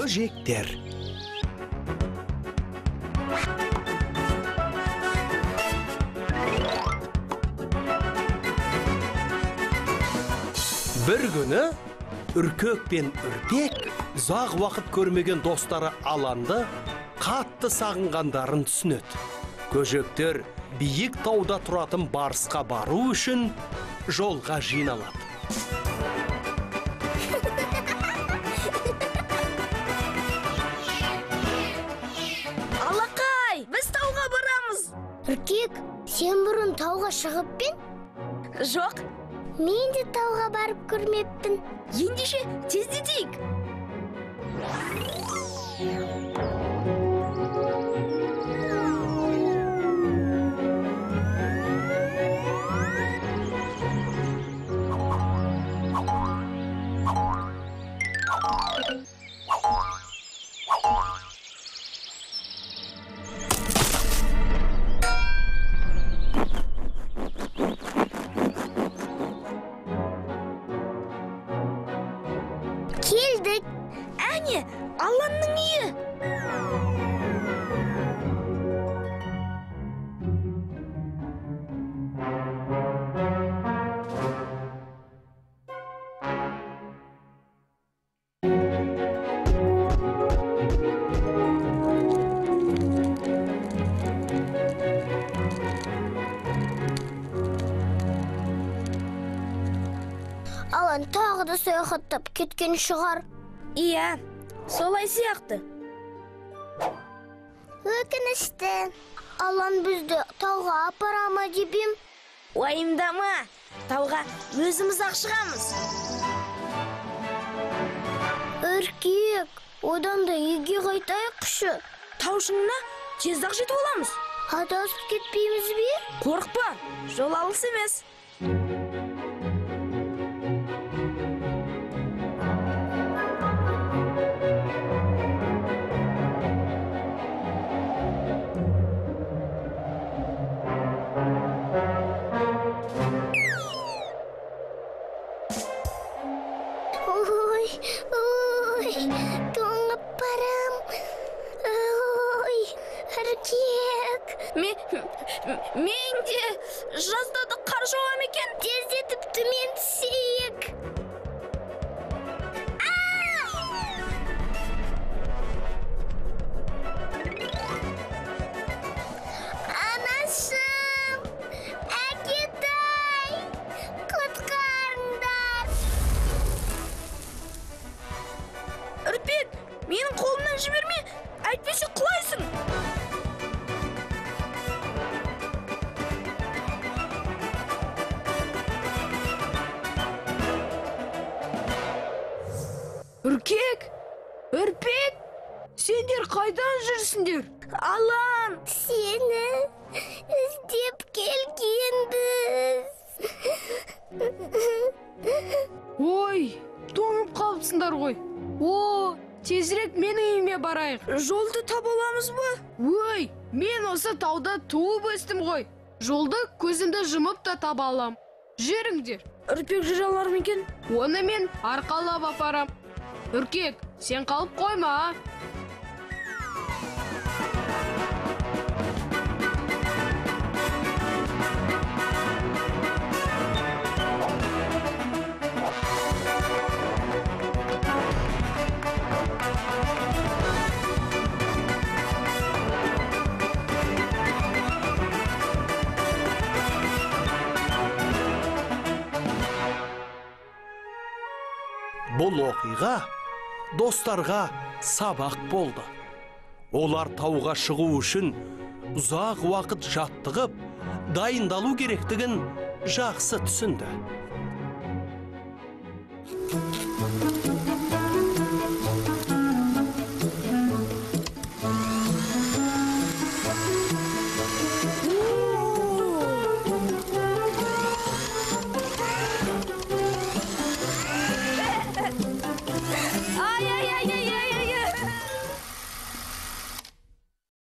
жектер. Bir күні Үркек пен Үрпек ұзақ уақыт көрмеген достары Аланды қатты сағынғандарын түсінеді. Көжектер биік тауда тұратын барысқа бару үшін жолға жиналады. Алақай, біз тауға барамыз. Үркек, сен бұрын тауға шығып пен? Жоқ, Мен де тауға барып көрмеппін. ендеше тездетейік. Келдік. Әне, Алланың үйі. Алан тағы да саяхаттап кеткен шығар. Иә, солай сияқты. Өкінішті. Алан бізді тауға апарама деп ем. Уайымдама, тауға өзіміз ақ шығамыз. Үркек, одан да үйге қайтайықшы. Тау шыңына тез ақ жетіп оламыз. Адасып кетпейміз бе? Қорықпа, жол алыс емес. Ой, тоңып барам. Ой, Үркек. Мен де жаздады қар жауа ма екен? Тездетіп төмен түсейік. Анашым, әкетай, құтқарыңдар. Үрпек, менің қолымнан жіберме, әйтпесе құлайсың. Үрпек, сендер қайдан жүрсіңдер? Алан, Сені іздеп келгенбіз. Ой, тоңып қалыпсыңдар ғой. Тезірек менің үйіме барайық. жолды таба аламыз ба? Ой, мен осы тауда туып өстім ғой. Жолды көзімді жұмып та таба алам. Жүріңдер. Үрпек жүре алар ма екен? Оны мен арқалап апарам. Үркек, сен қалып қойма. Бұл оқиға достарға сабақ болды. Олар тауға шығу үшін ұзақ уақыт жаттығып, дайындалу керектігін жақсы түсінді.